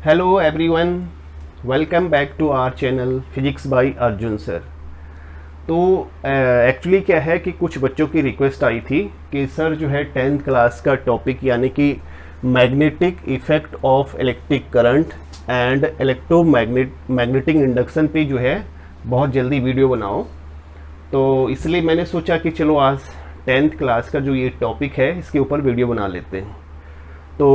Hello everyone, welcome back to our channel Physics by Arjun sir. तो actually क्या है कि कुछ बच्चों की रिक्वेस्ट आई थी कि सर जो है 10th क्लास का टॉपिक यानी कि magnetic effect of electric current and magnetic induction पे जो है बहुत जल्दी वीडियो बनाओ। तो इसलिए मैंने सोचा कि चलो आज 10th क्लास का जो ये टॉपिक है इसके ऊपर वीडियो बना लेते हैं। तो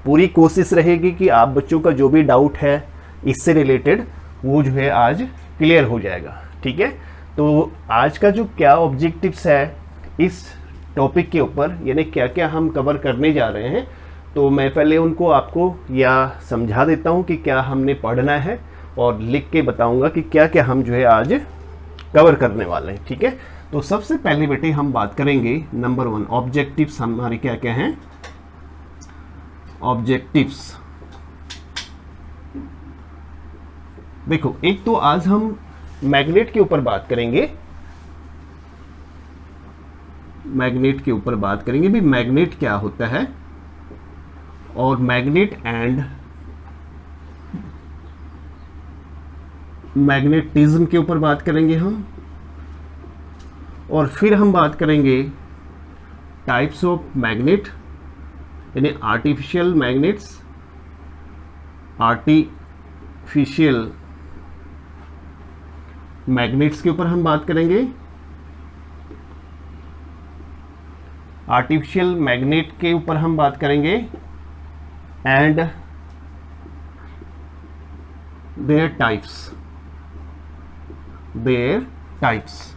पूरी कोशिश रहेगी कि आप बच्चों का जो भी डाउट है इससे रिलेटेड वो जो है आज क्लियर हो जाएगा, ठीक है। तो आज का जो क्या ऑब्जेक्टिव्स है इस टॉपिक के ऊपर यानी क्या क्या हम कवर करने जा रहे हैं, तो मैं पहले उनको आपको या समझा देता हूं कि क्या हमने पढ़ना है और लिख के बताऊंगा कि क्या क्या हम जो है आज कवर करने वाले हैं, ठीक है। तो सबसे पहले बेटे हम बात करेंगे नंबर 1 ऑब्जेक्टिव्स हमारे क्या क्या हैं। ऑब्जेक्टिव्स देखो, एक तो आज हम मैग्नेट के ऊपर बात करेंगे, मैग्नेट के ऊपर बात करेंगे भी मैग्नेट क्या होता है और मैग्नेट एंड मैग्नेटिज्म के ऊपर बात करेंगे हम। और फिर हम बात करेंगे टाइप्स ऑफ मैग्नेट यानी आर्टिफिशियल मैग्नेट्स, आर्टिफिशियल मैग्नेट्स के ऊपर हम बात करेंगे। आर्टिफिशियल मैग्नेट के ऊपर हम बात करेंगे एंड देयर टाइप्स।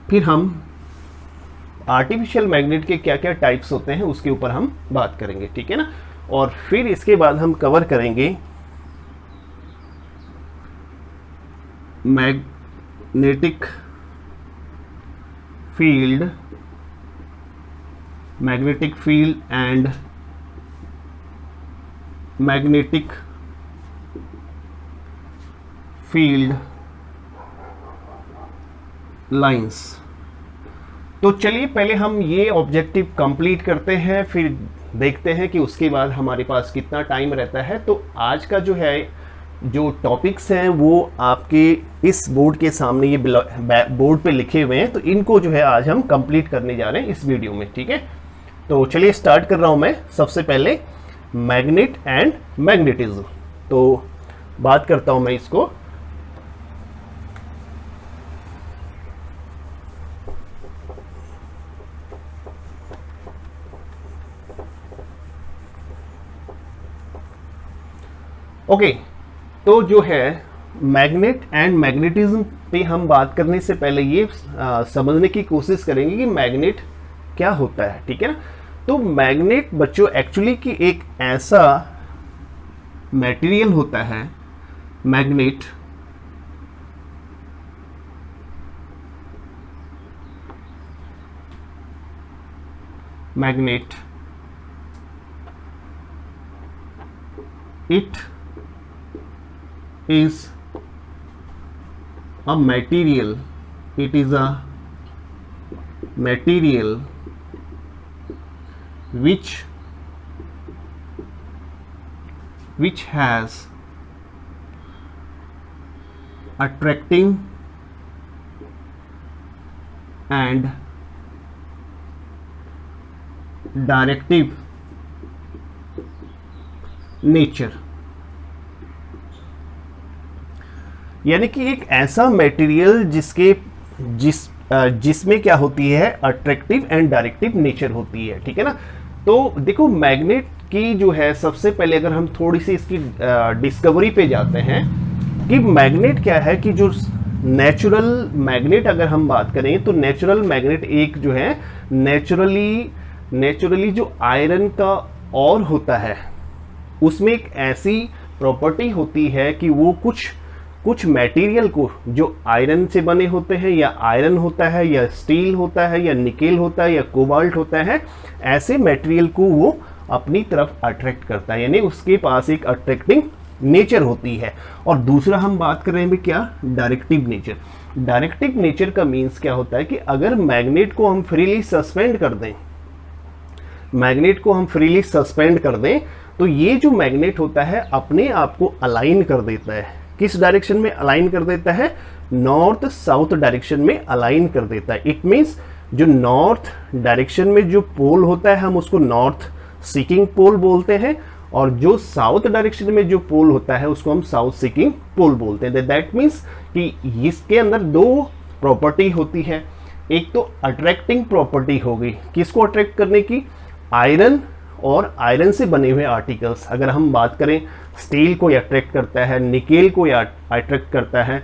फिर हम आर्टिफिशियल मैग्नेट के क्या क्या टाइप्स होते हैं उसके ऊपर हम बात करेंगे, ठीक है ना। और फिर इसके बाद हम कवर करेंगे magnetic field and magnetic field lines. तो चलिए पहले हम ये ऑब्जेक्टिव कंप्लीट करते हैं, फिर देखते हैं कि उसके बाद हमारे पास कितना टाइम रहता है। तो आज का जो है जो टॉपिक्स हैं वो आपके इस बोर्ड के सामने ये बोर्ड पे लिखे हुए हैं, तो इनको जो है आज हम कंप्लीट करने जा रहे हैं इस वीडियो में, ठीक है। तो चलिए स्टार्ट कर रहा हूं मैं। सबसे पहले मैग्नेट एंड मैग्नेटिज्म, तो बात करता हूं मैं इसको। ओके, तो जो है मैग्नेट एंड मैग्नेटिज्म पे हम बात करने से पहले ये समझने की कोशिश करेंगे कि मैग्नेट क्या होता है, ठीक है ना। तो मैग्नेट बच्चों एक्चुअली की एक ऐसा मटेरियल होता है, magnet it is a material which has attracting and directive nature। यानी कि एक ऐसा मटेरियल जिसमें क्या होती है अट्रैक्टिव एंड डायरेक्टिव नेचर होती है, ठीक है ना। तो देखो मैग्नेट की जो है सबसे पहले अगर हम थोड़ी सी इसकी डिस्कवरी पे जाते हैं कि मैग्नेट क्या है, कि जो नेचुरल मैग्नेट अगर हम बात करें तो नेचुरल मैग्नेट एक जो है नेचुरली जो आयरन का और होता है उसमें एक ऐसी प्रॉपर्टी होती है कि वो कुछ मटेरियल को जो आयरन से बने होते हैं या आयरन होता है या स्टील होता है या निकेल होता है या कोबाल्ट होता है, ऐसे मटेरियल को वो अपनी तरफ अट्रैक्ट करता है, यानी उसके पास एक अट्रैक्टिंग नेचर होती है। और दूसरा हम बात कर रहे हैं क्या, डायरेक्टिव नेचर। डायरेक्टिव नेचर का मीन्स क्या होता है कि अगर मैग्नेट को हम फ्रीली सस्पेंड कर दें मैग्नेट को हम फ्रीली सस्पेंड कर दें तो ये जो मैग्नेट होता है अपने आप को अलाइन कर देता है। किस डायरेक्शन में अलाइन कर देता है? नॉर्थ साउथ डायरेक्शन में अलाइन कर देता है। इट मीन्स जो नॉर्थ डायरेक्शन में जो पोल होता है हम उसको नॉर्थ सीकिंग पोल बोलते हैं, और जो साउथ डायरेक्शन में जो पोल होता है उसको हम साउथ सीकिंग पोल बोलते हैं। दैट मीन्स कि इसके अंदर दो प्रॉपर्टी होती है। एक तो अट्रैक्टिंग प्रॉपर्टी होगी, किसको अट्रैक्ट करने की? आयरन और आयरन से बने हुए आर्टिकल्स। अगर हम बात करें स्टील को अट्रैक्ट करता है, निकेल को अट्रैक्ट करता है,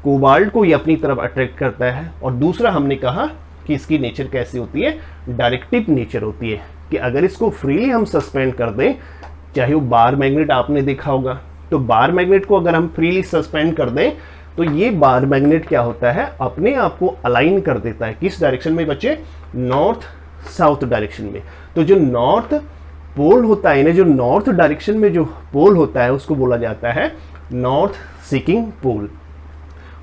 कोबाल्ट को ये अपनी तरफ अट्रैक्ट करता है। और दूसरा हमने कहा कि इसकी नेचर कैसी होती है? डायरेक्टिव नेचर होती है, कि अगर इसको फ्रीली हम सस्पेंड कर दें, चाहे वो बार मैग्नेट आपने देखा होगा, तो बार मैग्नेट को अगर हम फ्रीली सस्पेंड कर दें तो ये बार मैग्नेट क्या होता है? अपने आप को अलाइन कर देता है। किस डायरेक्शन में बच्चे? नॉर्थ साउथ डायरेक्शन में। तो जो नॉर्थ पोल होता है, जो नॉर्थ डायरेक्शन में जो पोल होता है उसको बोला जाता है नॉर्थ सीकिंग पोल,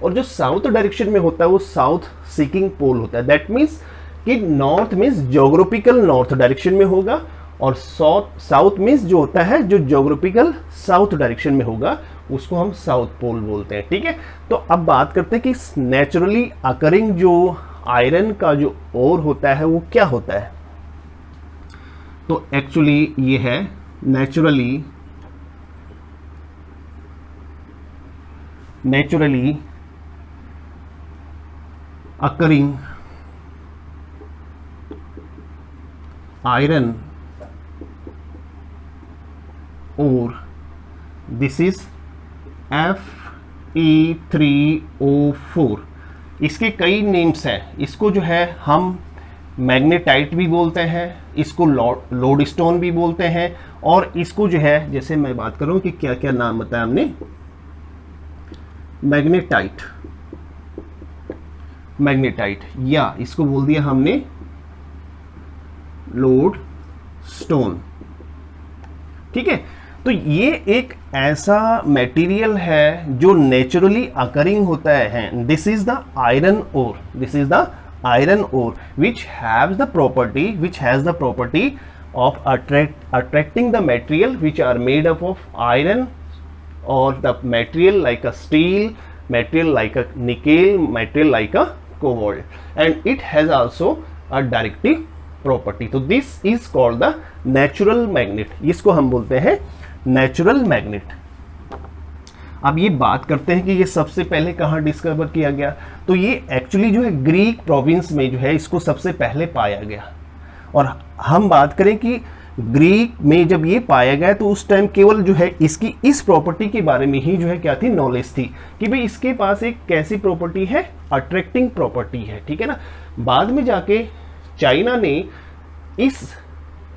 और जो साउथ डायरेक्शन में होता है वो साउथ सीकिंग पोल होता है। दैट मीन्स कि north means geographical north direction में होगा, और साउथ मीन्स जो होता है जो ज्योग्राफिकल साउथ डायरेक्शन में होगा उसको हम साउथ पोल बोलते हैं। ठीक है, तो अब बात करते हैं कि नेचुरली अकरिंग जो आयरन का जो ओर होता है वो क्या होता है। तो एक्चुअली ये है नेचुरली अकरिंग आयरन और दिस इज Fe3O4। इसके कई नेम्स हैं। इसको जो है हम मैग्नेटाइट भी बोलते हैं, इसको लोडस्टोन भी बोलते हैं, और इसको जो है, जैसे मैं बात करूं कि क्या क्या नाम बताया हमने, मैग्नेटाइट, या इसको बोल दिया हमने लोडस्टोन। ठीक है, तो ये एक ऐसा मटेरियल है जो नेचुरली अकरिंग होता है। This is the iron ore, which has the property of attracting the material which are made up of iron, or the material like a steel, material like a nickel, material like a cobalt, and it has also a directive property. तो this is called the natural magnet, इसको हम बोलते हैं natural magnet. अब ये बात करते हैं कि ये सबसे पहले कहाँ डिस्कवर किया गया। तो ये एक्चुअली जो है ग्रीक प्रोविंस में जो है इसको सबसे पहले पाया गया। और हम बात करें कि ग्रीक में जब ये पाया गया तो उस टाइम केवल जो है इसकी इस प्रॉपर्टी के बारे में ही जो है क्या थी, नॉलेज थी कि भाई इसके पास एक कैसी प्रॉपर्टी है, अट्रैक्टिंग प्रॉपर्टी है। ठीक है ना। बाद में जाके चाइना ने इस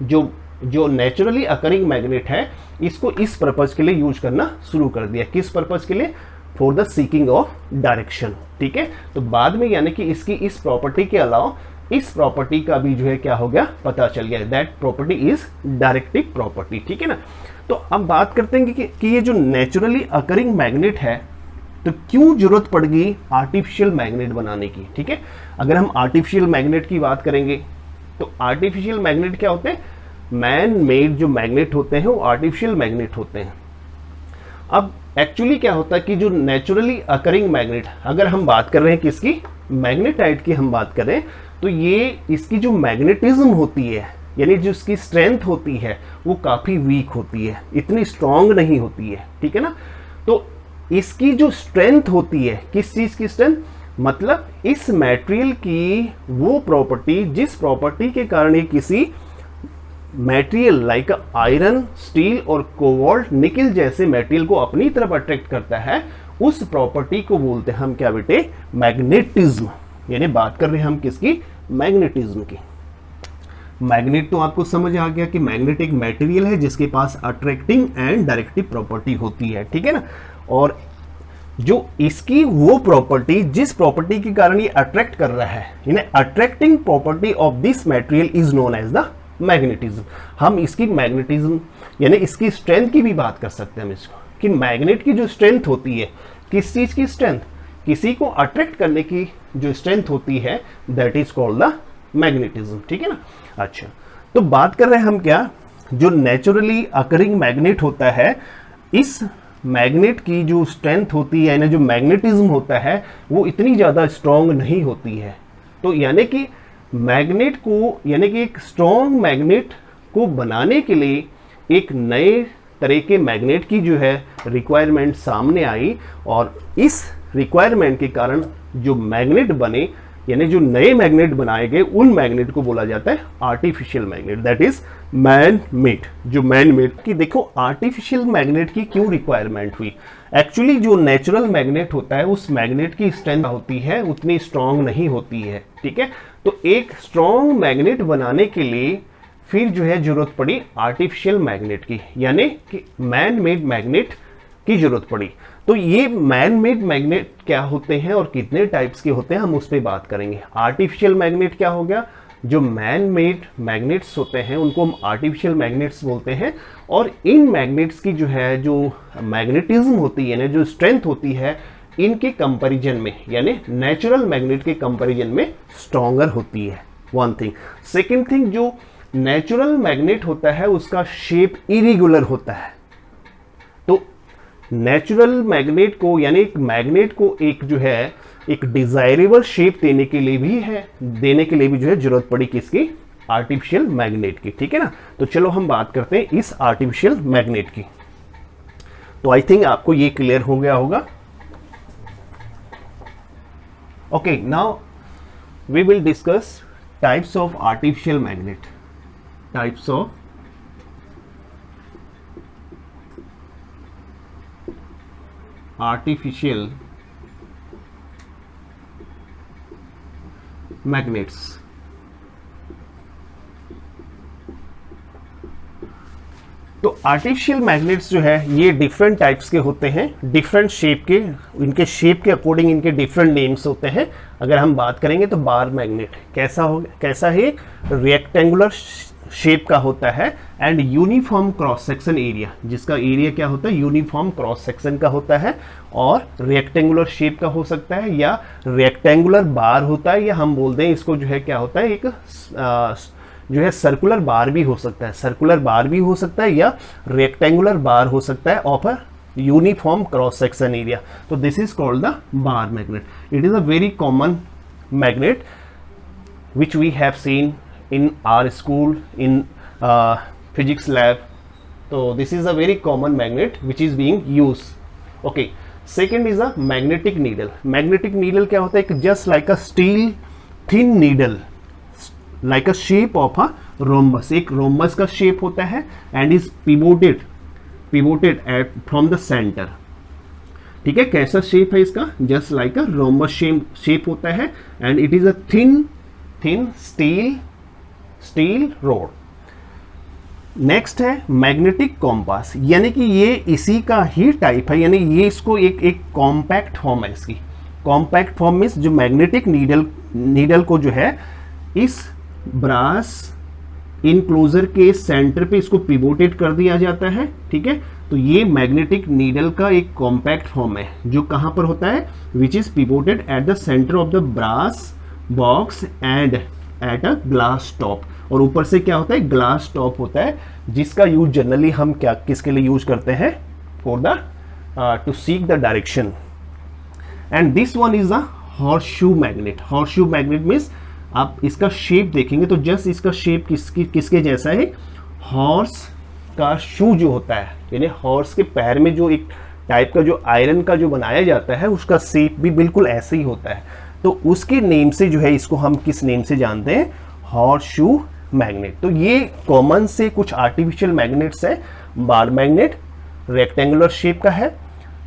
जो नेचुरली अकरिंग मैग्नेट है इसको इस पर्पज के लिए यूज करना शुरू कर दिया। किस पर्पज के लिए? For the seeking of direction. ठीक है, तो बाद में यानी कि इसकी इस प्रॉपर्टी के अलावा इस प्रॉपर्टी का भी जो है क्या हो गया, पता चल गया। That property is directive property. ठीक है ना। तो अब बात करते हैं कि ये जो नेचुरली अकरिंग मैग्नेट है तो क्यों जरूरत पड़ गई आर्टिफिशियल मैग्नेट बनाने की। ठीक है, अगर हम आर्टिफिशियल मैग्नेट की बात करेंगे तो आर्टिफिशियल मैग्नेट क्या होते हैं? मैन मेड जो मैग्नेट होते हैं वो आर्टिफिशियल मैग्नेट होते हैं। अब एक्चुअली क्या होता है कि जो नेचुरली अकरिंग मैग्नेट, अगर हम बात कर रहे हैं किसकी, मैग्नेटाइट की हम बात करें, तो ये इसकी जो मैग्नेटिज्म होती है यानी जो इसकी स्ट्रेंथ होती है वो काफ़ी वीक होती है, इतनी स्ट्रांग नहीं होती है। ठीक है ना। तो इसकी जो स्ट्रेंथ होती है, किस चीज़ की स्ट्रेंथ, मतलब इस मटेरियल की वो प्रॉपर्टी जिस प्रॉपर्टी के कारण ये किसी मटेरियल लाइक आयरन, स्टील और कोबाल्ट, निकल जैसे मटेरियल को अपनी तरफ अट्रैक्ट करता है, उस प्रॉपर्टी को बोलते हैं हम क्या बेटे, मैग्नेटिज्म। यानी बात कर रहे हैं हम किसकी, मैग्नेटिज्म की। मैग्नेट तो आपको समझ आ गया कि मैग्नेट एक मटेरियल है जिसके पास अट्रैक्टिंग एंड डायरेक्टिव प्रॉपर्टी होती है। ठीक है ना। और जो इसकी वो प्रॉपर्टी जिस प्रॉपर्टी के कारण ये अट्रैक्ट कर रहा है, यानी attracting property of this material is known as the magnetism. हम इसकी मैग्नेटिज्म यानी इसकी स्ट्रेंथ की भी बात कर सकते हैं हम इसको, कि मैग्नेट की जो स्ट्रेंथ होती है, किस चीज की स्ट्रेंथ, किसी को अट्रैक्ट करने की जो स्ट्रेंथ होती है, that is called the magnetism. ठीक है ना। अच्छा, तो बात कर रहे हैं हम क्या, जो नेचुरली अकरिंग मैग्नेट होता है, इस मैग्नेट की जो स्ट्रेंथ होती है यानी जो मैग्नेटिज्म होता है वो इतनी ज़्यादा स्ट्रॉन्ग नहीं होती है। तो यानी कि मैग्नेट को, यानी कि एक स्ट्रॉन्ग मैग्नेट को बनाने के लिए एक नए तरह के मैग्नेट की जो है रिक्वायरमेंट सामने आई, और इस रिक्वायरमेंट के कारण जो मैग्नेट बने, यानी जो नए मैग्नेट बनाए गए, उन मैग्नेट को बोला जाता है artificial magnet, that is man made. जो मैन मेड की, देखो आर्टिफिशियल मैग्नेट की क्यों रिक्वायरमेंट हुई। एक्चुअली जो नेचुरल मैग्नेट होता है उस मैग्नेट की स्ट्रेंथ होती है उतनी स्ट्रांग नहीं होती है, ठीक है। तो एक स्ट्रांग मैग्नेट बनाने के लिए फिर जो है जरूरत पड़ी आर्टिफिशियल मैग्नेट की, यानी कि मैन मेड मैग्नेट की जरूरत पड़ी। तो ये मैन मेड मैग्नेट क्या होते हैं और कितने टाइप्स के होते हैं, हम उस पर बात करेंगे। आर्टिफिशियल मैग्नेट क्या हो गया, जो मैन मेड मैग्नेट्स होते हैं उनको हम आर्टिफिशियल मैग्नेट्स बोलते हैं, और इन मैग्नेट्स की जो है जो मैग्नेटिज्म होती है, यानी जो स्ट्रेंथ होती है, इनके कंपैरिजन में, यानी नेचुरल मैग्नेट के कंपैरिजन में स्ट्रॉन्गर होती है, वन थिंग। सेकेंड थिंग, जो नेचुरल मैग्नेट होता है उसका शेप इरेगुलर होता है। तो नेचुरल मैग्नेट को, यानी एक मैग्नेट को एक जो है एक डिजायरेबल शेप देने के लिए भी जो है जरूरत पड़ी किसकी, आर्टिफिशियल मैग्नेट की, ठीक है ना। तो चलो हम बात करते हैं इस आर्टिफिशियल मैग्नेट की। तो आई थिंक आपको ये क्लियर हो गया होगा। Okay, now we will discuss types of artificial magnet. Types of artificial magnets. तो आर्टिफिशियल मैग्नेट्स जो है ये डिफरेंट टाइप्स के होते हैं, डिफरेंट शेप के, इनके शेप के अकॉर्डिंग इनके डिफरेंट नेम्स होते हैं। अगर हम बात करेंगे तो बार मैग्नेट कैसा है, रेक्टेंगुलर शेप का होता है, and uniform cross section area, जिसका एरिया क्या होता है, यूनिफॉर्म क्रॉस सेक्शन का होता है, और रेक्टेंगुलर शेप का हो सकता है, या रेक्टेंगुलर बार होता है, या हम बोलते हैं इसको जो है क्या होता है, एक जो है सर्कुलर बार भी हो सकता है, सर्कुलर बार भी हो सकता है, या रेक्टेंगुलर बार हो सकता है of a uniform cross section area. तो this is called the bar magnet. It is a very common magnet which we have seen in our school in physics lab. So this is a very common magnet which is being used. Okay, second is a magnetic needle. Magnetic needle क्या होता है, just like a steel thin needle, like a shape of a rhombus. एक rhombus का shape होता है and is pivoted at from the center. ठीक है, कैसा शेप है इसका, just like a rhombus shape होता है, and it is a thin steel road. Next है मैग्नेटिक कॉम्पास, यानी कि ये इसी का ही टाइप है, यानी ये इसको एक कॉम्पैक्ट फॉर्म है इसकी। कॉम्पैक्ट फॉर्म मीन्स जो मैग्नेटिक नीडल को जो है इस ब्रास इनक्लोजर के सेंटर पे इसको पिवोटेड कर दिया जाता है, ठीक है। तो ये मैग्नेटिक नीडल का एक कॉम्पैक्ट फॉर्म है जो कहां पर होता है, which is pivoted at the centre of the brass box and at a glass top. और ऊपर से क्या होता है, ग्लास टॉप होता है, जिसका यूज जनरली हम क्या किसके लिए यूज करते हैं, for the two seek the direction. And this one is the horseshoe magnet. Horseshoe magnet means आप इसका शेप देखेंगे तो जस्ट इसका शेप किसके जैसा है, हॉर्स का शू जो होता है, यानी हॉर्स के पैर में जो एक टाइप का जो आयरन का जो बनाया जाता है उसका शेप भी बिल्कुल ऐसे ही होता है। तो उसके नेम से जो है इसको हम किस नेम से जानते हैं, हॉर्सशू मैग्नेट। तो ये कॉमन से कुछ आर्टिफिशियल मैग्नेट्स है। बार मैग्नेट रेक्टेंगुलर शेप का है,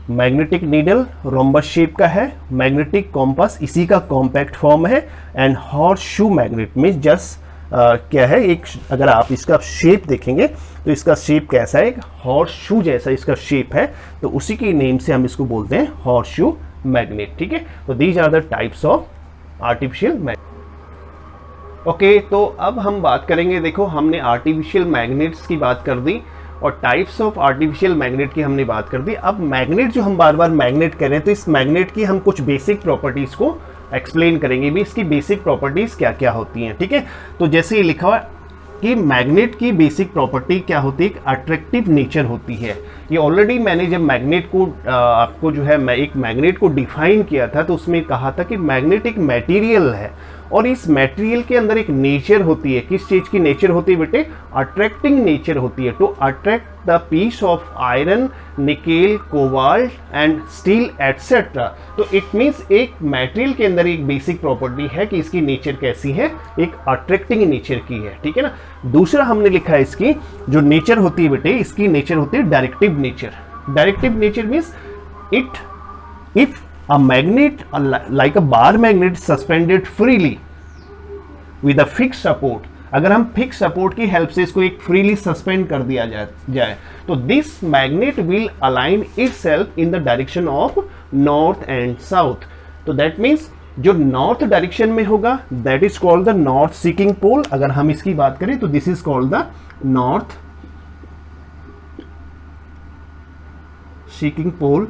मैग्नेटिक नीडल रोम्बस शेप का है, मैग्नेटिक कॉम्पास इसी का कॉम्पैक्ट फॉर्म है, एंड हॉर्सशू मैग्नेट में जस्ट क्या है, एक अगर आप इसका शेप देखेंगे तो इसका शेप कैसा है, एक हॉर्सशू जैसा इसका शेप है, तो उसी के नेम से हम इसको बोलते हैं हॉर्सशू मैग्नेट, ठीक है। तो these are the types of artificial magnet. Okay, तो अब हम बात करेंगे, देखो हमने आर्टिफिशियल मैग्नेट्स की बात कर दी और टाइप्स ऑफ आर्टिफिशियल मैग्नेट की हमने बात कर दी। अब मैग्नेट जो हम बार बार मैग्नेट कर रहे हैं, तो इस मैग्नेट की हम कुछ बेसिक प्रॉपर्टीज को एक्सप्लेन करेंगे भी, इसकी बेसिक प्रॉपर्टीज क्या क्या होती हैं, ठीक है। तो जैसे ये लिखा हुआ है कि मैग्नेट की बेसिक प्रॉपर्टी क्या होती है, एक अट्रैक्टिव नेचर होती है। ये ऑलरेडी मैंने जब मैग्नेट को आपको जो है मैं एक मैग्नेट को डिफाइन किया था तो उसमें कहा था कि मैग्नेट एक मटेरियल है और इस मटेरियल के अंदर एक नेचर होती है। किस चीज की नेचर होती है बेटे? अट्रैक्टिंग नेचर होती है। To attract the piece of iron, nickel, cobalt and steel etcetera. तो इट मीन्स एक मटेरियल के अंदर एक बेसिक प्रॉपर्टी है कि इसकी नेचर कैसी है, एक अट्रैक्टिंग नेचर की है, ठीक है ना। दूसरा हमने लिखा है इसकी जो नेचर होती है बेटे, इसकी नेचर होती है directive nature. Directive nature means if a magnet like a bar magnet suspended freely with a fixed support, अगर हम फिक्स सपोर्ट की हेल्प से इसको एक फ्रीली सस्पेंड कर दिया जाए तो this magnet will align itself in the direction of north and south. तो दैट मीन्स जो नॉर्थ डायरेक्शन में होगा that is called the north seeking pole. अगर हम इसकी बात करें तो this is called the north seeking pole.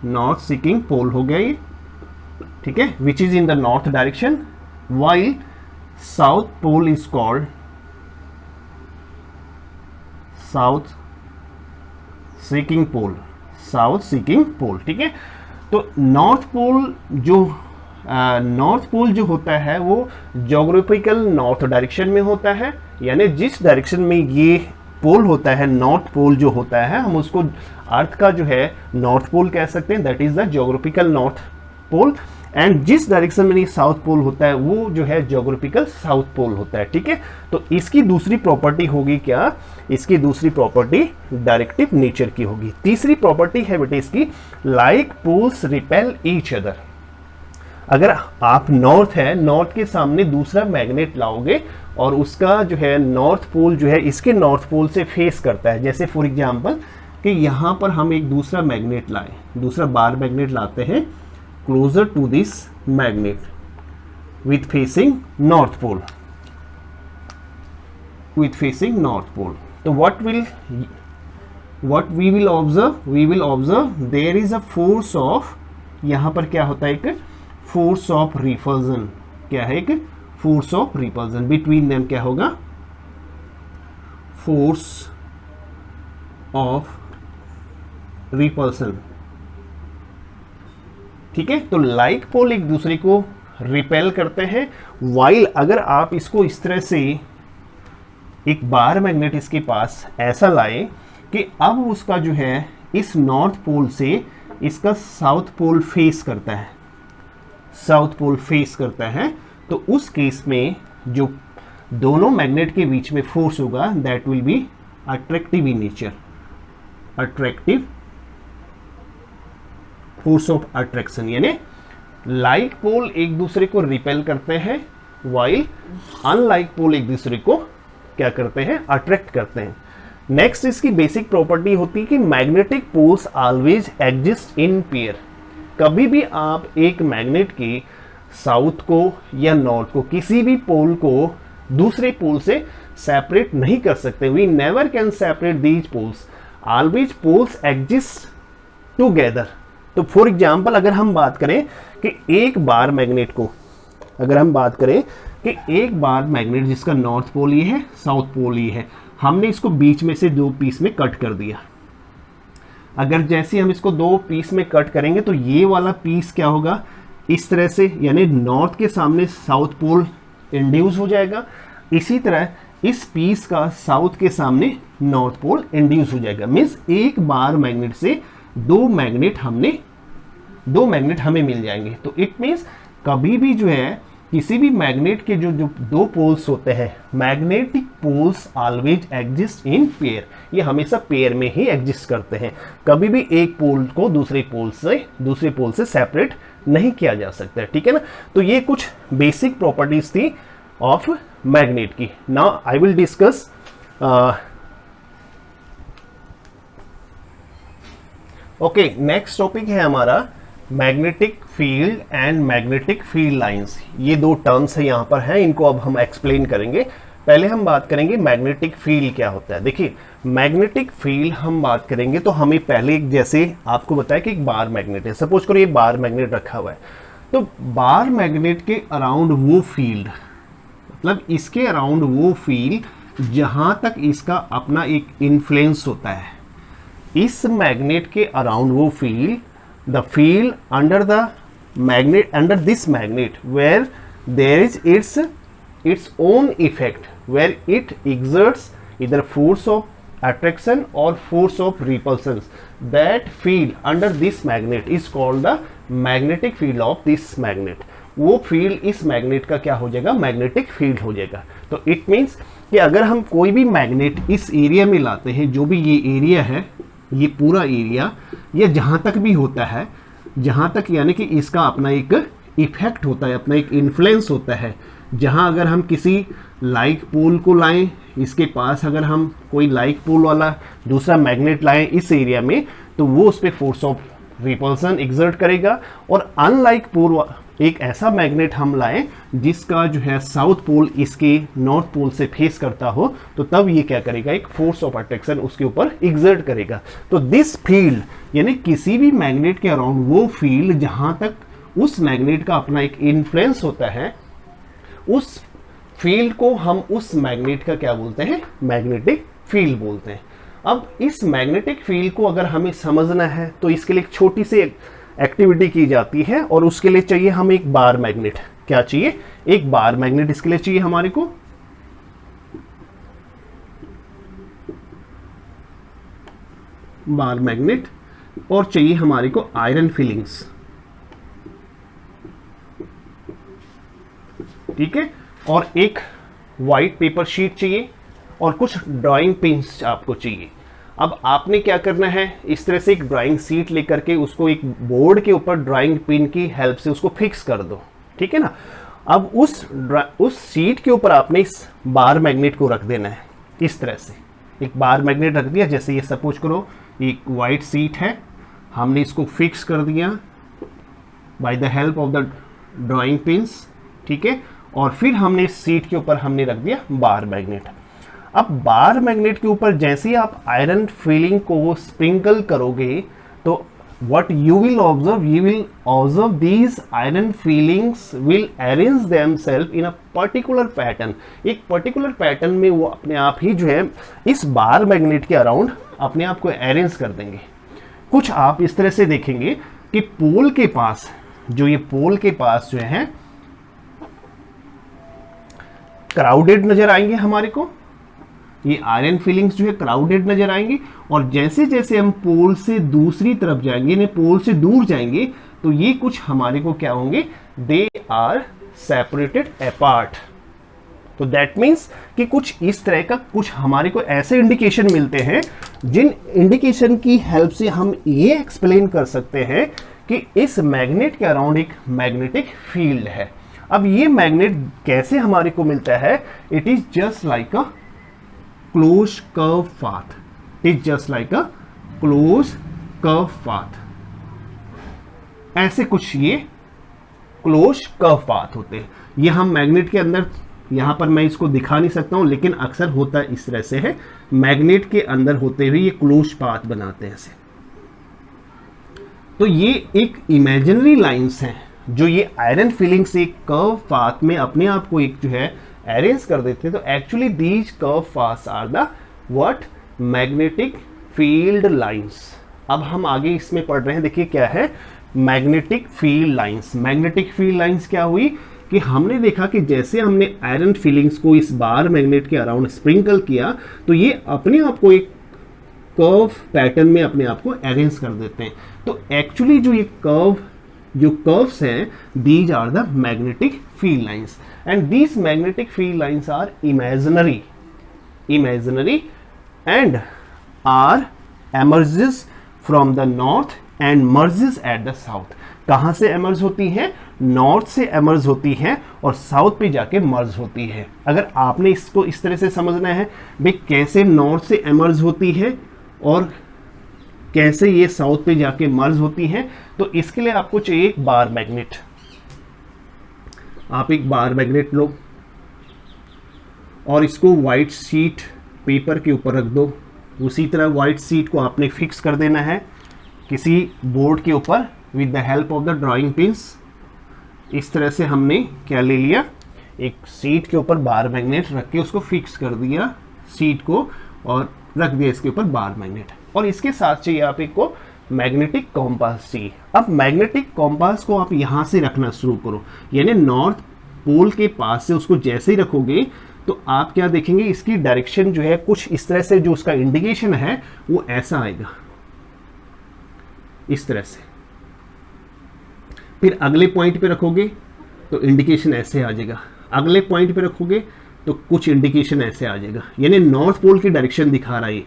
North seeking pole हो गया ये, ठीक है, which is in the north direction, while south pole is called south seeking pole. South seeking pole, ठीक है। तो नॉर्थ पोल जो होता है वो ज्योग्राफिकल नॉर्थ डायरेक्शन में होता है, यानी जिस डायरेक्शन में ये पोल होता है, नॉर्थ पोल जो होता है, हम उसको अर्थ का जो है नॉर्थ पोल कह सकते हैं, that is the geographical north pole. And जिस डायरेक्शन में साउथ पोल होता है वो जो है ज्योग्राफिकल साउथ पोल होता है, ठीक है। तो इसकी दूसरी प्रॉपर्टी होगी क्या? इसकी दूसरी प्रॉपर्टी डायरेक्टिव नेचर की होगी। तीसरी प्रॉपर्टी है बेटे इसकी, like poles repel each other. अगर आप नॉर्थ है, नॉर्थ के सामने दूसरा मैग्नेट लाओगे और उसका जो है नॉर्थ पोल जो है इसके नॉर्थ पोल से फेस करता है, जैसे फॉर एग्जांपल कि यहाँ पर हम एक दूसरा मैग्नेट लाए, दूसरा बार मैग्नेट लाते हैं closer to this magnet with facing north pole, with facing north pole. तो what we will observe there is a force of, यहाँ पर क्या होता है, एक फोर्स ऑफ रिपल्जन। क्या है? एक force of repulsion. Between them क्या होगा? फोर्स ऑफ रिपल्सन, ठीक है। तो लाइक पोल एक दूसरे को रिपेल करते हैं, वाइल अगर आप इसको इस तरह से एक बार मैग्नेट इसके पास ऐसा लाए कि अब उसका जो है इस नॉर्थ पोल से इसका साउथ पोल फेस करता है, साउथ पोल फेस करता है, तो उस केस में जो दोनों मैग्नेट के बीच में फोर्स होगा that will be attractive in nature, attractive force of attraction. यानी लाइक पोल एक दूसरे को रिपेल करते हैं, वाइल अनलाइक पोल एक दूसरे को क्या करते हैं? अट्रैक्ट करते हैं। नेक्स्ट इसकी बेसिक प्रॉपर्टी होती है कि magnetic poles always exist in pair. कभी भी आप एक मैग्नेट के साउथ को या नॉर्थ को, किसी भी पोल को दूसरे पोल से सेपरेट नहीं कर सकते। We never can separate these poles, always poles exist together. तो फॉर एग्जाम्पल अगर हम बात करें कि एक बार मैग्नेट को, अगर हम बात करें कि एक बार मैग्नेट जिसका नॉर्थ पोल ये है, साउथ पोल ये है, हमने इसको बीच में से दो पीस में कट कर दिया। अगर जैसे हम इसको दो पीस में कट करेंगे तो ये वाला पीस क्या होगा? इस तरह से, यानी नॉर्थ के सामने साउथ पोल इंड्यूस हो जाएगा। इसी तरह इस पीस का साउथ के सामने नॉर्थ पोल इंड्यूस हो जाएगा। मीन्स एक बार मैग्नेट से दो मैग्नेट हमें मिल जाएंगे। तो इट मीन्स कभी भी जो है किसी भी मैग्नेट के जो दो पोल्स होते हैं, magnetic poles always exist in pair, ये हमेशा पेयर में ही एग्जिस्ट करते हैं। कभी भी एक पोल को दूसरे पोल से सेपरेट नहीं किया जा सकता, ठीक है ना। तो ये कुछ बेसिक प्रॉपर्टीज थी ऑफ मैग्नेट की। Now I will discuss okay, next topic है हमारा magnetic field and magnetic field lines. ये दो टर्म्स है यहाँ पर हैं, इनको अब हम एक्सप्लेन करेंगे। पहले हम बात करेंगे मैग्नेटिक फील्ड क्या होता है। देखिए मैग्नेटिक फील्ड हम बात करेंगे तो हमें पहले, जैसे आपको बताया कि एक बार मैग्नेट है, सपोज करो ये बार मैग्नेट रखा हुआ है, तो बार मैग्नेट के अराउंड वो फील्ड, मतलब इसके अराउंड वो फील्ड जहां तक इसका अपना एक इन्फ्लुएंस होता है, इस मैग्नेट के अराउंड वो field, the field under the magnet, under this magnet where there is its own effect, where it exerts either force of attraction or force of repulsion, that field under this magnet is called the magnetic field of this magnet. वो field इस magnet का क्या हो जाएगा, magnetic field हो जाएगा। तो it means कि अगर हम कोई भी मैग्नेट इस एरिया में लाते हैं, जो भी ये एरिया है, ये पूरा एरिया, ये जहाँ तक भी होता है, जहाँ तक यानी कि इसका अपना एक इफेक्ट होता है, अपना एक इन्फ्लुएंस होता है। जहाँ अगर हम किसी लाइक पोल को लाएं, इसके पास अगर हम कोई लाइक पोल वाला दूसरा मैग्नेट लाएं इस एरिया में, तो वो उस पर फोर्स ऑफ रिपल्सन एग्जर्ट करेगा। और अनलाइक पोल एक ऐसा मैग्नेट हम लाएं जिसका जो है साउथ पोल इसके नॉर्थ पोल से फेस करता हो, तो तब ये क्या करेगा, एक फोर्स ऑफ अट्रैक्शन उसके ऊपर एग्जर्ट करेगा। तो दिस फील्ड यानी किसी भी मैग्नेट के अराउंड वो फील्ड जहां तक उस मैग्नेट का अपना एक इन्फ्लुएंस होता है, उस फील्ड को हम उस मैग्नेट का क्या बोलते हैं, मैग्नेटिक फील्ड बोलते हैं। अब इस मैग्नेटिक फील्ड को अगर हमें समझना है तो इसके लिए एक छोटी सी एक्टिविटी की जाती है, और उसके लिए चाहिए हमें एक बार मैग्नेट। क्या चाहिए, एक बार मैग्नेट इसके लिए चाहिए हमारे को। बार मैग्नेट, और चाहिए हमारे को आयरन फिलिंग्स, ठीक है, और एक वाइट पेपर शीट चाहिए, और कुछ ड्राइंग पिन्स आपको चाहिए। अब आपने क्या करना है, इस तरह से एक ड्राइंग शीट लेकर के उसको एक बोर्ड के ऊपर ड्राइंग पिन की हेल्प से उसको फिक्स कर दो, ठीक है ना। अब उस शीट के ऊपर आपने इस बार मैग्नेट को रख देना है। इस तरह से एक बार मैग्नेट रख दिया, जैसे ये सपोज करो एक वाइट शीट है, हमने इसको फिक्स कर दिया by the help of the drawing pins, ठीक है। और फिर हमने इस शीट के ऊपर हमने रख दिया बार मैग्नेट। अब बार मैग्नेट के ऊपर जैसे ही आप आयरन फिलिंग को स्प्रिंकल करोगे, तो what you will observe these iron fillings will arrange themselves in a particular pattern। एक पर्टिकुलर पैटर्न में वो अपने आप ही जो है इस बार मैग्नेट के अराउंड अपने आप को अरेंज कर देंगे। कुछ आप इस तरह से देखेंगे कि पोल के पास, जो ये पोल के पास जो है क्राउडेड नजर आएंगे हमारे को, ये आयरन फिलिंग्स जो है क्राउडेड नजर आएंगे। और जैसे जैसे हम पोल से दूसरी तरफ जाएंगे, यानी पोल से दूर जाएंगे, तो ये कुछ हमारे को क्या होंगे, दे आर सेपरेटेड अपार्ट। तो दैट मीन्स कि कुछ इस तरह का कुछ हमारे को ऐसे इंडिकेशन मिलते हैं, जिन इंडिकेशन की हेल्प से हम ये एक्सप्लेन कर सकते हैं कि इस मैग्नेट के अराउंड एक मैग्नेटिक फील्ड है। अब ये मैग्नेट कैसे हमारे को मिलता है, it is just like a closed curve path, is just like a closed curve path। ऐसे कुछ ये closed curve path होते हैं। ये हम मैग्नेट के अंदर, यहां पर मैं इसको दिखा नहीं सकता हूं, लेकिन अक्सर होता इस तरह से है, मैग्नेट के अंदर होते हुए ये क्लोज पाथ बनाते हैं ऐसे। तो ये एक इमेजिनरी लाइंस हैं जो ये आयरन फिलिंग से कर्व पाथ में अपने आप को एक जो है अरेंज कर देते हैं। तो actually these curve paths are the what, magnetic field lines. अब हम आगे इसमें पढ़ रहे हैं, देखिए क्या है magnetic field lines. Magnetic field lines क्या हुई कि हमने देखा कि जैसे हमने आयरन फिलिंग्स को इस बार मैग्नेट के अराउंड स्प्रिंकल किया, तो ये अपने आप को एक कर्व पैटर्न में अपने आप को अरेंज कर देते हैं। तो एक्चुअली जो ये जो कर्व्स हैं, these are the magnetic field lines, and these magnetic field lines are imaginary and are emerges from the north and merges at the south। कहाँ से एमर्ज होती है, नॉर्थ से एमर्ज होती है और साउथ पे जाके मर्ज होती है। अगर आपने इसको इस तरह से समझना है भाई कैसे नॉर्थ से एमर्ज होती है और कैसे ये साउथ पे जाके मर्ज होती है, तो इसके लिए आपको चाहिए एक बार मैग्नेट। आप एक बार मैग्नेट लो और इसको व्हाइट शीट पेपर के ऊपर रख दो। उसी तरह व्हाइट शीट को आपने फिक्स कर देना है किसी बोर्ड के ऊपर with the help of the drawing pins. इस तरह से हमने क्या ले लिया, एक शीट के ऊपर बार मैग्नेट रख के उसको फिक्स कर दिया शीट को और रख दिया इसके ऊपर बार मैग्नेट, और इसके साथ चाहिए आप एक को मैग्नेटिक कॉम्पास चाहिए। अब मैग्नेटिक कॉम्पास को आप यहाँ से रखना शुरू करो, यानी नॉर्थ पोल के पास से उसको जैसे ही रखोगे तो आप क्या देखेंगे, इसकी डायरेक्शन जो है कुछ इस तरह से, जो उसका इंडिकेशन है वो ऐसा आएगा, इस तरह से। फिर अगले पॉइंट पे रखोगे तो इंडिकेशन ऐसे आ जाएगा, अगले पॉइंट पे रखोगे तो कुछ इंडिकेशन ऐसे आ जाएगा, यानी नॉर्थ पोल की डायरेक्शन दिखा रहा है।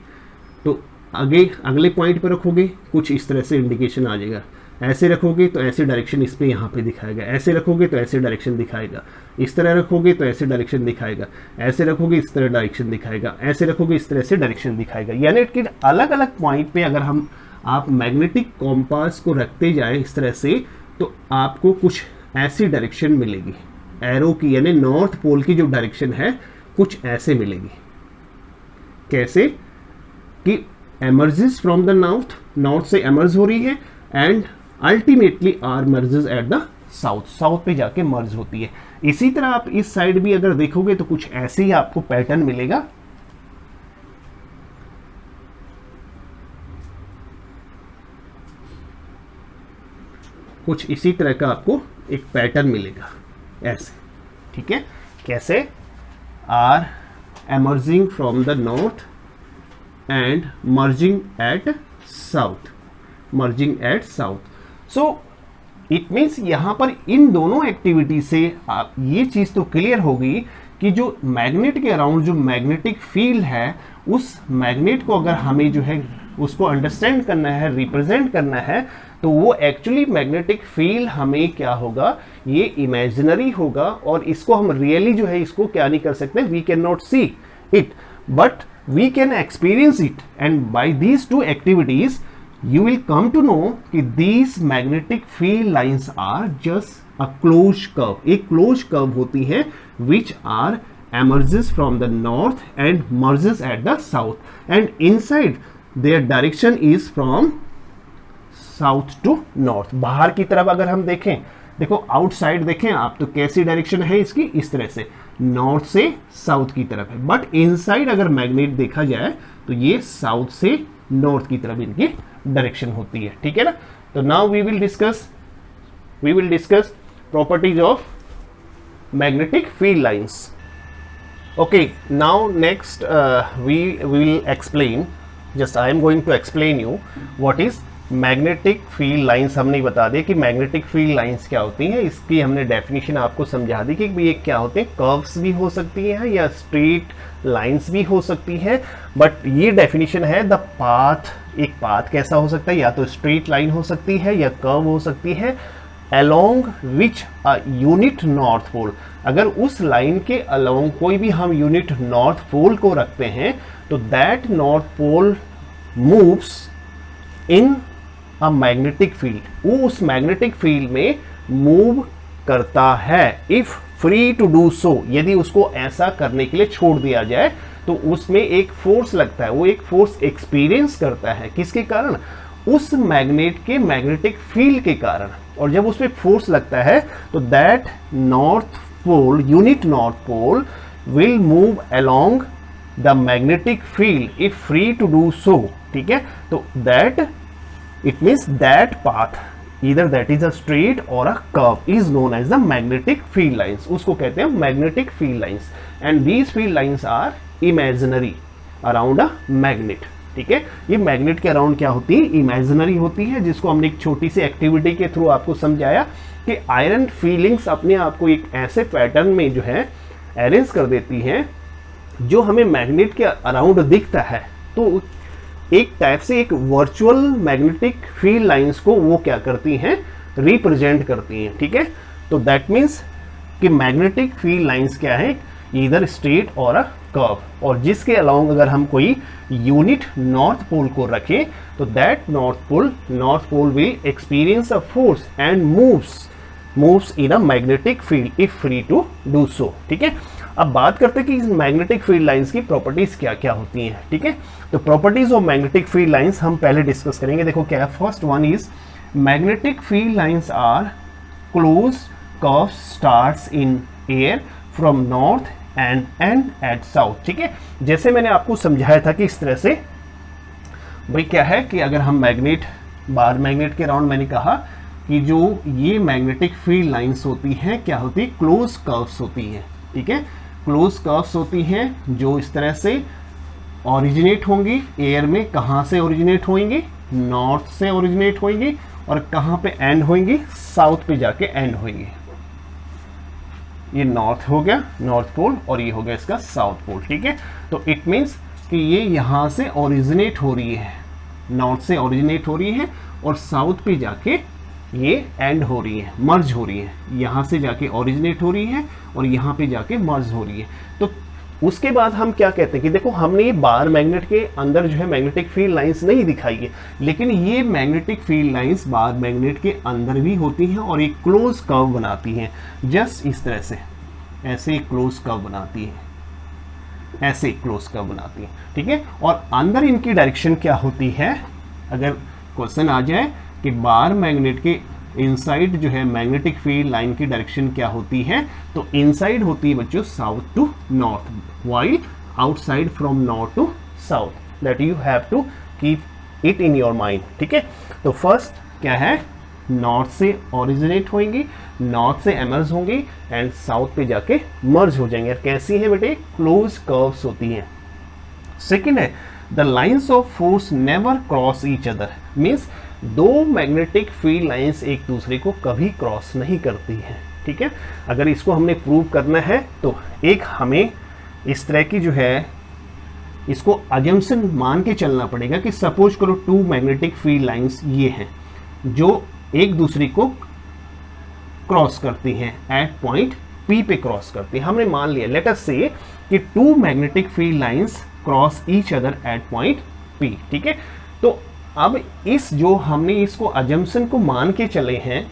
तो आगे अगले पॉइंट पे रखोगे कुछ इस तरह से इंडिकेशन आ जाएगा, ऐसे रखोगे तो ऐसे डायरेक्शन इस पे यहाँ पे दिखाएगा, ऐसे रखोगे तो ऐसे डायरेक्शन दिखाएगा, इस तरह रखोगे तो ऐसे डायरेक्शन दिखाएगा, ऐसे रखोगे इस तरह डायरेक्शन दिखाएगा, ऐसे रखोगे इस तरह से डायरेक्शन दिखाएगा। यानी कि अलग अलग पॉइंट पे अगर हम आप मैग्नेटिक कॉम्पास को रखते जाए इस तरह से, तो आपको कुछ ऐसी डायरेक्शन मिलेगी एरो की, यानी नॉर्थ पोल की जो डायरेक्शन है कुछ ऐसे मिलेगी। कैसे कि emerges from the north, north से एमर्ज हो रही है and ultimately are merges at the south, south पे जाके मर्ज होती है। इसी तरह आप इस साइड भी अगर देखोगे तो कुछ ऐसे ही आपको पैटर्न मिलेगा। कुछ इसी तरह का आपको एक पैटर्न मिलेगा ऐसे, ठीक है। कैसे, are emerging from the north and merging at south, merging at south. So it means यहाँ पर इन दोनों एक्टिविटी से आप ये चीज़ तो क्लियर होगी कि जो मैग्नेट के अराउंड जो मैग्नेटिक फील्ड है, उस मैग्नेट को अगर हमें जो है उसको अंडरस्टैंड करना है, रिप्रेजेंट करना है, तो वो एक्चुअली मैग्नेटिक फील्ड हमें क्या होगा, ये इमेजिनरी होगा, और इसको हम रियली जो है इसको क्या नहीं कर सकते, we can not see it but we can experience it. And by these two activities you will come to know कि these magnetic field lines are just a closed curve, एक closed curve होती है which are emerges from the north and merges at the south and inside their direction is from south to north। बाहर की तरफ अगर हम देखें, देखो आउटसाइड देखें आप तो कैसी डायरेक्शन है इसकी, इस तरह से नॉर्थ से साउथ की तरफ है, बट इनसाइड अगर मैग्नेट देखा जाए तो ये साउथ से नॉर्थ की तरफ इनकी डायरेक्शन होती है, ठीक है ना। तो now we will discuss properties of magnetic field lines. Okay, now next we will explain, just I am going to explain you what is magnetic field lines. हमने बता दिया कि मैग्नेटिक फील्ड लाइंस क्या होती हैं, इसकी हमने डेफिनेशन आपको समझा दी कि ये क्या होते हैं। कर्व्स भी हो सकती हैं या स्ट्रेट लाइंस भी हो सकती है, बट ये डेफिनेशन है द पाथ। एक पाथ कैसा हो सकता है, या तो स्ट्रेट लाइन हो सकती है या कर्व हो सकती है, along which a unit north pole. अगर उस लाइन के अलोंग कोई भी हम यूनिट नॉर्थ पोल को रखते हैं तो that north pole moves in a magnetic field, वो उस मैग्नेटिक फील्ड में मूव करता है। If free to do so, यदि उसको ऐसा करने के लिए छोड़ दिया जाए तो उसमें एक फोर्स लगता है, वो एक फोर्स एक्सपीरियंस करता है, किसके कारण, उस मैग्नेट के मैग्नेटिक फील्ड के कारण। और जब उसमें फोर्स लगता है तो that north pole, unit north pole will move along the magnetic field if free to do so, ठीक है। तो that it means that path, either that is a straight or a curve, is known as the magnetic field lines। उसको कहते हैं magnetic field lines and these field lines are imaginary around a magnet, ठीक है। ये magnet के around क्या होती है, इमेजिनरी होती है, जिसको हमने एक छोटी सी एक्टिविटी के थ्रू आपको समझाया कि आयरन फीलिंग्स अपने आप को एक ऐसे पैटर्न में जो है अरेंज कर देती हैं जो हमें मैग्नेट के अराउंड दिखता है। तो एक टाइप से एक वर्चुअल मैग्नेटिक फील्ड लाइंस को वो क्या करती हैं, रिप्रेजेंट करती हैं, ठीक है। तो दैट मीन्स कि मैग्नेटिक फील्ड लाइंस क्या है, इधर स्ट्रेट और अ कर्व, और जिसके अलोंग अगर हम कोई यूनिट नॉर्थ पोल को रखें तो that north pole will experience a force and moves in a magnetic field if free to do so, ठीक है। अब बात करते हैं कि इस मैग्नेटिक फील्ड लाइंस की प्रॉपर्टीज क्या क्या होती हैं, ठीक है। तो properties of magnetic field lines हम पहले डिस्कस करेंगे। देखो क्या है, first one is magnetic field lines are close curve starts in air from north and eight south. ठीक है, जैसे मैंने आपको समझाया था कि इस तरह से भाई क्या है कि अगर हम मैग्नेट, बार मैग्नेट के राउंड मैंने कहा कि जो ये मैग्नेटिक फील्ड लाइंस होती हैं क्या होती है, क्लोज कर्व्स होती हैं। ठीक है, क्लोज कर्व्स होती हैं जो इस तरह से ओरिजिनेट होंगी एयर में। कहाँ से ओरिजिनेट होंगी, नॉर्थ से ओरिजिनेट होंगी, और कहाँ पे एंड होंगी, साउथ पे जाके एंड होंगी। ये नॉर्थ हो गया, नॉर्थ पोल, और ये हो गया इसका साउथ पोल। ठीक है, तो इट मीन्स कि ये यहाँ से ओरिजिनेट हो रही है, नॉर्थ से ओरिजिनेट हो रही है, और साउथ पे जाके ये एंड हो रही है, मर्ज हो रही है। यहाँ से जाके ओरिजिनेट हो रही है और यहाँ पे जाके मर्ज हो रही है। तो उसके बाद हम क्या कहते हैं कि देखो हमने ये बार मैग्नेट के अंदर जो है मैग्नेटिक फील्ड लाइंस नहीं दिखाई है, लेकिन ये magnetic field lines bar magnet के अंदर भी होती हैं और एक क्लोज कर्व बनाती हैं। जस्ट इस तरह से ऐसे एक क्लोज कर्व बनाती है, ऐसे क्लोज कर्व बनाती है। ठीक है, और अंदर इनकी डायरेक्शन क्या होती है, अगर क्वेश्चन आ जाए कि बार मैग्नेट के इनसाइड जो है मैग्नेटिक फील्ड लाइन की डायरेक्शन क्या होती है, तो इनसाइड होती है बच्चों south to north, while outside from north to south. That you have to keep it in your mind. ठीक है, तो फर्स्ट क्या है, नॉर्थ से ओरिजिनेट होंगी, नॉर्थ से एमर्ज होंगी एंड साउथ पे जाके मर्ज हो जाएंगे। कैसी है बेटे, क्लोज कर्व्स होती हैं। सेकेंड है the lines of force never cross each other, means दो मैग्नेटिक फील्ड लाइंस एक दूसरे को कभी क्रॉस नहीं करती हैं। ठीक है, अगर इसको हमने प्रूव करना है तो एक हमें इस तरह की जो है इसको अजम्पशन मान के चलना पड़ेगा कि सपोज करो टू मैग्नेटिक फील्ड लाइंस ये हैं जो एक दूसरे को क्रॉस करती हैं एट पॉइंट P पे क्रॉस करती है। हमने मान लिया, लेट अस से कि two magnetic field lines cross each other at point P। ठीक है, तो अब इस जो हमने इसको अजम्पशन को मान के चले हैं,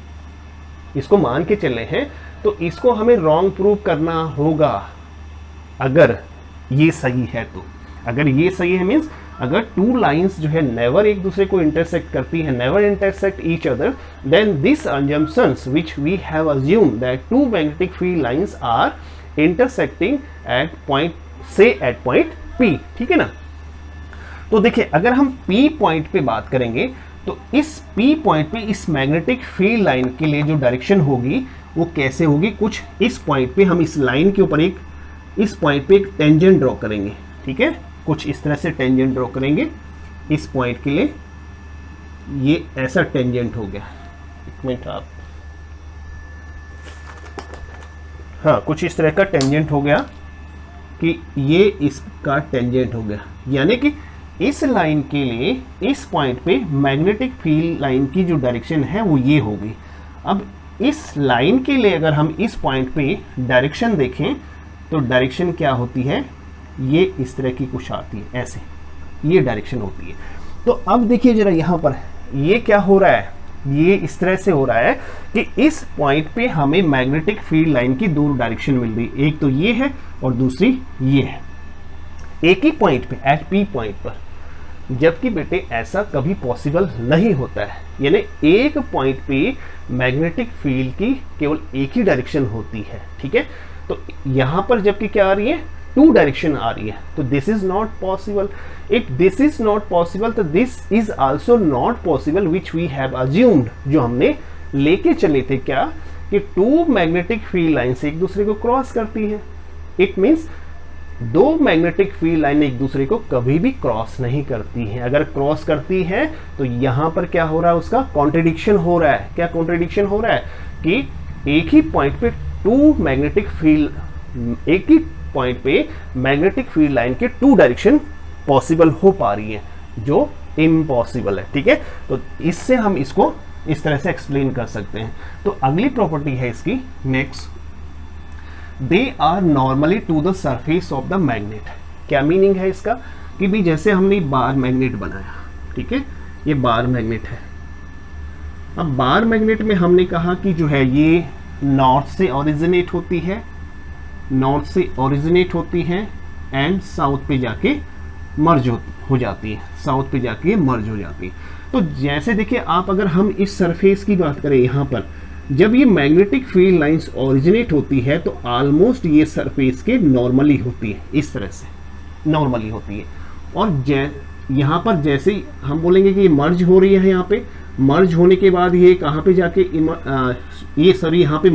इसको मान के चले हैं, तो इसको हमें रॉन्ग प्रूव करना होगा अगर ये सही है। तो अगर ये सही है मीन्स अगर टू लाइंस जो है नेवर एक दूसरे को इंटरसेक्ट करती है, never intersect each other, then this assumptions which we have assumed that two magnetic field lines are intersecting at point, say at point P। ठीक है ना, तो देखिए अगर हम P पॉइंट पे बात करेंगे तो इस P पॉइंट पे इस मैग्नेटिक फील्ड लाइन के लिए जो डायरेक्शन होगी वो कैसे होगी, कुछ इस पॉइंट पे हम इस लाइन के ऊपर एक इस पॉइंट पे एक टेंजेंट ड्रॉ करेंगे। ठीक है, कुछ इस तरह से टेंजेंट ड्रॉ करेंगे इस पॉइंट के लिए, ये ऐसा टेंजेंट हो गया। एक मिनट आप, हाँ कुछ इस तरह का टेंजेंट हो गया कि ये इसका टेंजेंट हो गया, यानी कि इस लाइन के लिए इस पॉइंट पे मैग्नेटिक फील्ड लाइन की जो डायरेक्शन है वो ये होगी। अब इस लाइन के लिए अगर हम इस पॉइंट पे डायरेक्शन देखें तो डायरेक्शन क्या होती है, ये इस तरह की कुछ आती है, ऐसे ये डायरेक्शन होती है। तो अब देखिए जरा यहाँ पर ये क्या हो रहा है, ये इस तरह से हो रहा है कि इस पॉइंट पे हमें मैग्नेटिक फील्ड लाइन की दो डायरेक्शन मिल रही है, एक तो ये है और दूसरी ये है, एक ही पॉइंट पे एट P पॉइंट पर। जबकि बेटे ऐसा कभी पॉसिबल नहीं होता है, यानी एक पॉइंट पे मैग्नेटिक फील्ड की केवल एक ही डायरेक्शन होती है। ठीक है, तो यहाँ पर जबकि क्या आ रही है, टू डायरेक्शन आ रही है, तो this is not possible. If this is not possible तो this is also not possible which we have assumed, जो हमने लेके चले थे क्या कि टू मैग्नेटिक फील्ड लाइंस एक दूसरे को क्रॉस करती है। इट मीन्स दो मैग्नेटिक फील्ड लाइन एक दूसरे को कभी भी क्रॉस नहीं करती हैं। अगर क्रॉस करती है तो यहाँ पर क्या हो रहा है, उसका कॉन्ट्रडिक्शन हो रहा है। क्या कॉन्ट्रडिक्शन हो रहा है कि एक ही पॉइंट पे टू मैग्नेटिक फील्ड, एक ही पॉइंट पे मैग्नेटिक फील्ड लाइन के टू डायरेक्शन पॉसिबल हो पा रही है, जो इम्पॉसिबल है। ठीक है, तो इससे हम इसको इस तरह से एक्सप्लेन कर सकते हैं। तो अगली प्रॉपर्टी है इसकी next, they are normally to the surface of the magnet. क्या मीनिंग है इसका कि भी जैसे हमने बार मैग्नेट बनाया, ठीक है, ये बार मैग्नेट है। अब बार मैग्नेट में हमने कहा कि जो है ये नॉर्थ से ओरिजिनेट होती है, नॉर्थ से ओरिजिनेट होती है एंड साउथ पे जाके मर्ज हो जाती है, साउथ पे जाके मर्ज हो जाती है। तो जैसे देखिए आप, अगर हम इस सरफेस की बात करें यहाँ पर, जब ये मैग्नेटिक फील्ड लाइंस ओरिजिनेट होती है तो ऑलमोस्ट ये सरफेस के नॉर्मली होती है, इस तरह से नॉर्मली होती है। और यहाँ पर जैसे ही हम बोलेंगे कि ये मर्ज हो रही है, यहाँ पे मर्ज होने के बाद ये कहाँ पे जाके यहाँ पे यहाँ पे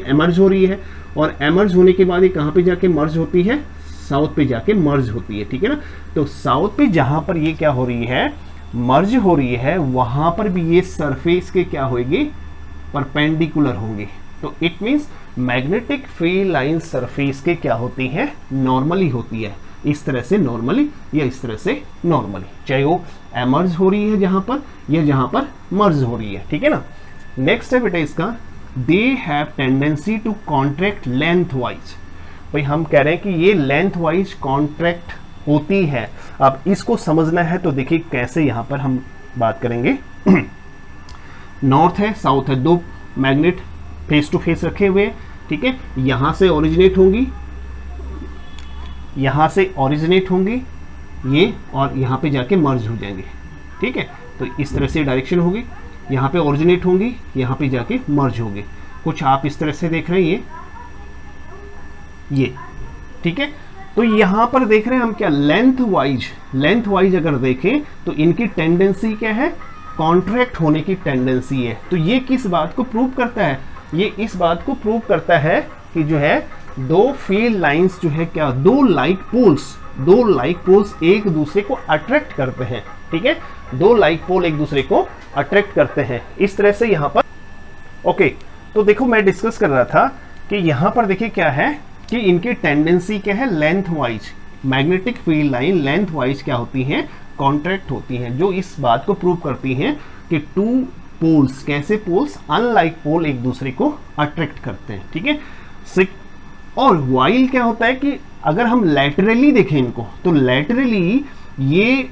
एमर्ज हो रही है, और एमर्ज होने के बाद ये कहाँ पे जाके मर्ज होती है, साउथ पे जाके मर्ज होती है, ठीक है ना। तो साउथ पे जहाँ पर ये क्या हो रही है, मर्ज हो रही है, वहाँ पर भी ये सरफेस के क्या होगी, परपेंडिकुलर होंगे। तो it means magnetic field line surface के क्या होती है, नॉर्मली होती है, इस तरह से नॉर्मली या इस तरह से नॉर्मली, चाहे वो एमर्ज हो रही है जहां पर या जहां पर मर्ज हो रही है, ठीक है ना। नेक्स्ट है बेटा इसका, they have tendency to contract length wise. भाई हम कह रहे हैं कि ये लेंथ वाइज कॉन्ट्रैक्ट होती है। अब इसको समझना है तो देखिए कैसे यहां पर हम बात करेंगे। नॉर्थ है, साउथ है, दो मैग्नेट फेस टू फेस रखे हुए, ठीक है। यहां से ओरिजिनेट होंगी, यहां से ओरिजिनेट होंगी ये, और यहां पे जाके मर्ज हो जाएंगे, ठीक है। तो इस तरह से डायरेक्शन होगी, यहां पे ओरिजिनेट होंगी, यहां पे जाके मर्ज होंगे। कुछ आप इस तरह से देख रहे हैं ये, ठीक है। तो यहां पर देख रहे हैं हम क्या, लेंथ वाइज अगर देखें तो इनकी टेंडेंसी क्या है, कॉन्ट्रैक्ट होने की टेंडेंसी है। तो ये किस बात को प्रूव करता है, ये इस बात को प्रूव करता है कि जो है दो फील्ड लाइंस जो है क्या, दो लाइक पोल्स एक दूसरे को अट्रैक्ट करते हैं, ठीक है। दो लाइक पोल एक दूसरे को अट्रैक्ट करते हैं, इस तरह से यहां पर। ओके, तो देखो मैं डिस्कस कर रहा था कि यहां पर देखिए क्या है कि इनकी टेंडेंसी क्या है, length wise, magnetic field line length wise क्या होती है, कॉन्ट्रैक्ट होती हैं, जो इस बात को प्रूव करती हैं कि टू पोल्स, कैसे पोल्स, अनलाइक पोल एक दूसरे को अट्रैक्ट करते हैं, ठीक है। और वाइल क्या होता है कि अगर हम लैटरली देखें इनको तो लैटरली ये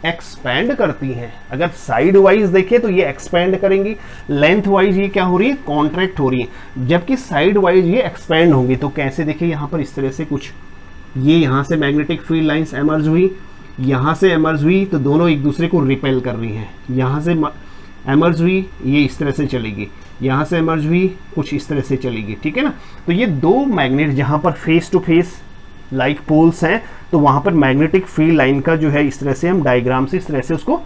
एक्सपैंड करती हैं, अगर साइड वाइज देखें तो ये एक्सपैंड करेंगी, लेंथ वाइज ये क्या हो रही है, कॉन्ट्रैक्ट हो रही है, जबकि साइड वाइज ये एक्सपैंड होंगी। तो कैसे देखिए यहाँ पर इस तरह से कुछ, ये यहाँ से मैग्नेटिक फील्ड लाइंस एमर्ज हुई, यहाँ से एमर्ज हुई, तो दोनों एक दूसरे को रिपेल कर रही हैं। यहाँ से एमर्ज हुई, ये इस तरह से चलेगी, यहाँ से एमर्ज हुई, कुछ इस तरह से चलेगी, ठीक है ना। तो ये दो मैग्नेट जहाँ पर face to face like poles हैं, तो वहाँ पर मैग्नेटिक फील्ड लाइन का जो है इस तरह से हम डायग्राम से इस तरह से उसको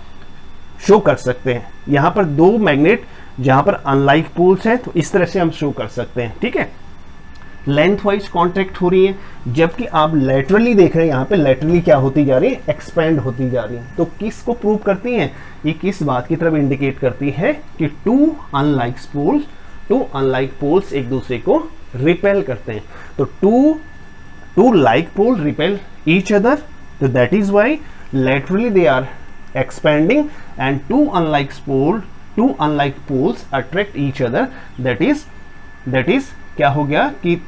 शो कर सकते हैं। यहाँ पर दो मैग्नेट जहाँ पर अनलाइक पोल्स हैं, तो इस तरह से हम शो कर सकते हैं, ठीक है। लेंथ वाइज कॉन्ट्रैक्ट हो रही है, जबकि आप लेटरली देख रहे हैं, यहाँ पे लेटरली क्या होती जा रही है, एक्सपैंड होती जा रही है। तो किस को प्रूव करती हैं, ये किस बात की तरफ इंडिकेट करती है कि टू अनलाइक पोल्स एक दूसरे को रिपेल करते हैं। तो two like pole repel each other, तो that is why laterally they are expanding and two unlike poles attract each other, that is क्या हो गया कि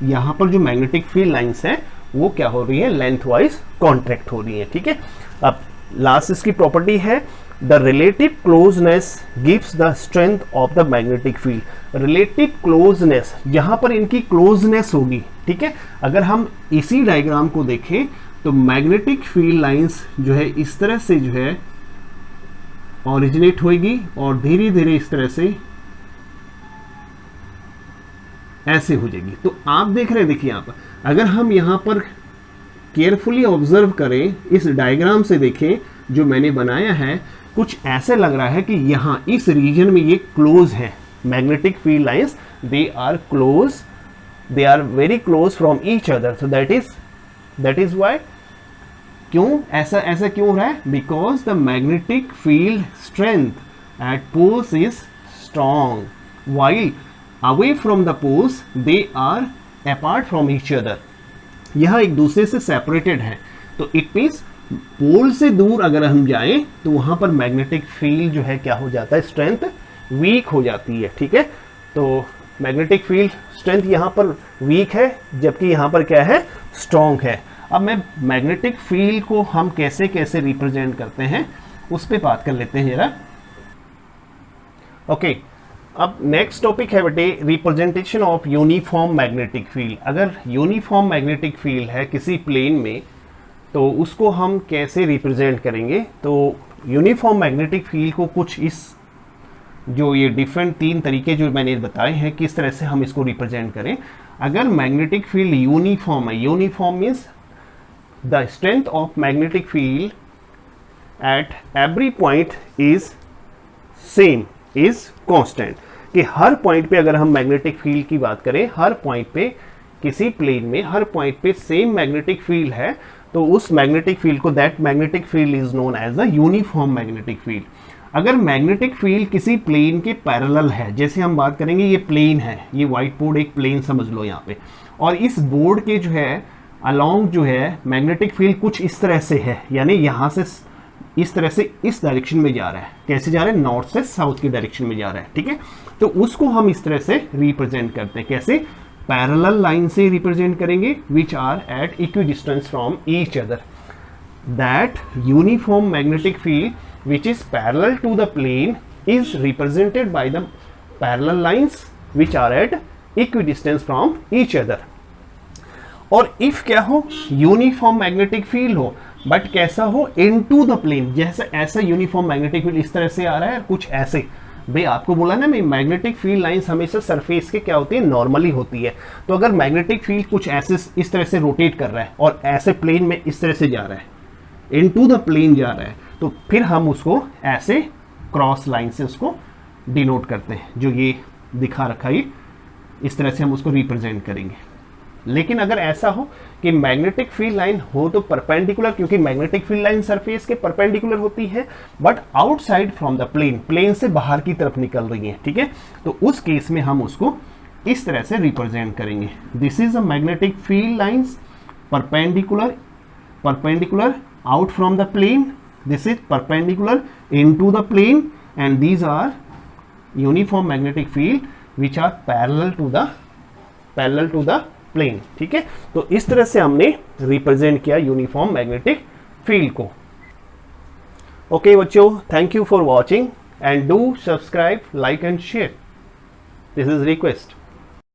यहाँ पर जो मैग्नेटिक फील्ड लाइंस हैं वो क्या हो रही है, लेंथ वाइज कॉन्ट्रैक्ट हो रही है, ठीक है। अब लास्ट इसकी प्रॉपर्टी है the relative closeness gives the strength of the magnetic field. Relative closeness, जहां पर इनकी क्लोजनेस होगी, ठीक है। अगर हम इसी डायग्राम को देखें तो मैग्नेटिक फील्ड लाइंस जो है इस तरह से जो है ओरिजिनेट होगी और धीरे धीरे इस तरह से ऐसे हो जाएगी। तो आप देख रहे हैं, देखिए यहाँ पर अगर हम यहाँ पर केयरफुली ऑब्जर्व करें, इस डायग्राम से देखें जो मैंने बनाया है, कुछ ऐसे लग रहा है कि यहाँ इस रीजन में ये क्लोज है, magnetic field lines they are very close from each other. So that is why, क्यों ऐसा क्यों हो रहा है, because the magnetic field strength at poles is strong while away from the poles they are apart from each other. यह एक दूसरे से सेपरेटेड है। तो इट मीन्स पोल से दूर अगर हम जाएं तो वहां पर मैग्नेटिक फील्ड जो है क्या हो जाता है, स्ट्रेंथ वीक हो जाती है, ठीक है। तो मैग्नेटिक फील्ड स्ट्रेंथ यहाँ पर वीक है, जबकि यहाँ पर क्या है, स्ट्रॉन्ग है। अब मैं मैग्नेटिक फील्ड को हम कैसे कैसे रिप्रेजेंट करते हैं उस पर बात कर लेते हैं जरा। ओके, अब नेक्स्ट टॉपिक है बेटे representation of uniform magnetic field. अगर यूनिफॉर्म मैग्नेटिक फील्ड है किसी प्लेन में तो उसको हम कैसे रिप्रेजेंट करेंगे। तो यूनिफॉर्म मैग्नेटिक फील्ड को कुछ इस जो ये डिफरेंट 3 तरीके जो मैंने बताए हैं किस तरह से हम इसको रिप्रेजेंट करें। अगर मैग्नेटिक फील्ड यूनिफॉर्म है, uniform means the strength of magnetic field at every point is same, is constant, कि हर पॉइंट पे अगर हम मैग्नेटिक फील्ड की बात करें, हर पॉइंट पे किसी प्लेन में हर पॉइंट पे सेम मैग्नेटिक फील्ड है, तो उस मैग्नेटिक फील्ड को, that magnetic field is known as the uniform magnetic field. अगर मैग्नेटिक फील्ड किसी प्लेन के पैरेलल है, जैसे हम बात करेंगे ये प्लेन है, ये व्हाइट बोर्ड एक प्लेन समझ लो यहाँ पे, और इस बोर्ड के जो है अलोंग जो है मैग्नेटिक फील्ड कुछ इस तरह से है, यानी यहाँ से इस तरह से इस डायरेक्शन में जा रहा है। कैसे जा रहा है? नॉर्थ से साउथ की डायरेक्शन में जा रहा है, ठीक है। तो उसको हम इस तरह से रिप्रेजेंट करते हैं। कैसे? पैरेलल लाइन से रिप्रेजेंट करेंगे, which are at equidistance from each other. That uniform magnetic field which is parallel to the plane is represented by the parallel lines which are at equidistance from each other। और if क्या हो? Uniform magnetic field हो, but कैसा हो? Into the plane. जैसे ऐसा uniform magnetic field इस तरह से आ रहा है, कुछ ऐसे। भाई आपको बोला ना, मैग्नेटिक फील्ड लाइंस हमेशा सरफेस के क्या होती है? नॉर्मली होती है। तो अगर मैग्नेटिक फील्ड कुछ ऐसे इस तरह से रोटेट कर रहा है और ऐसे प्लेन में इस तरह से जा रहा है, इनटू द प्लेन जा रहा है, तो फिर हम उसको ऐसे क्रॉस लाइन से उसको डिनोट करते हैं, जो ये दिखा रखा है, इस तरह से हम उसको रिप्रेजेंट करेंगे। लेकिन अगर ऐसा हो कि मैग्नेटिक फील्ड लाइन हो तो परपेंडिकुलर, क्योंकि मैग्नेटिक फील्ड लाइन सरफेस के परपेंडिकुलर होती है, but outside from the plane, plane से बाहर की तरफ निकल रही है, ठीक है। तो उस केस में हम उसको इस तरह से रिप्रेजेंट करेंगे। This is a magnetic field lines perpendicular out from the plane, this is perpendicular into the plane, and these are uniform magnetic field which are parallel to the plane, ठीक है। तो इस तरह से हमने रिप्रेजेंट किया uniform magnetic field को। Okay बच्चों, thank you for watching and do subscribe, like and share, this is request.